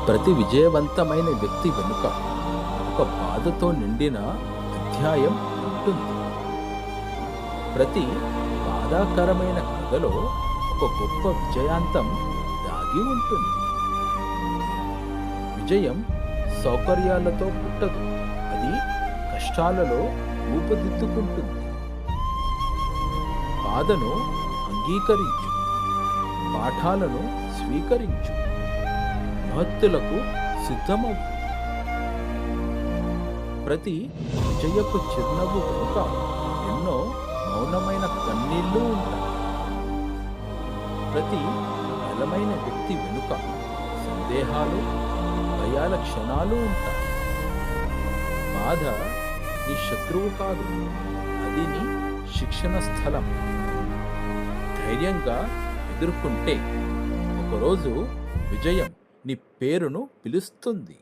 ప్రతి విజయవంతమైన వ్యక్తి వెనుక ఒక బాధతో నిండిన అధ్యాయం ఉంటుంది. ప్రతి బాధాకరమైన కథలో ఒక గొప్ప విజయాంతం దాగి ఉంటుంది. విజయం సౌకర్యాలతో పుట్టదు, అది కష్టాలలో రూపుదిద్దుకుంటుంది. బాధను అంగీకరించు, పాఠాలను స్వీకరించు, మహత్తులకు సిద్ధమవు. ప్రతి విజయపు చిరునవ్వు వెనుక ఎన్నో మౌనమైన కన్నీళ్లు ఉంటాయి. ప్రతి బలమైన వ్యక్తి వెనుక సందేహాలు, భయాల క్షణాలు ఉంటాయి. బాధ నీ శత్రువు కాదు, అది నీ శిక్షణ స్థలం. ధైర్యంగా ఎదుర్కొంటే ఒకరోజు విజయం నీ పేరును పిలుస్తుంది.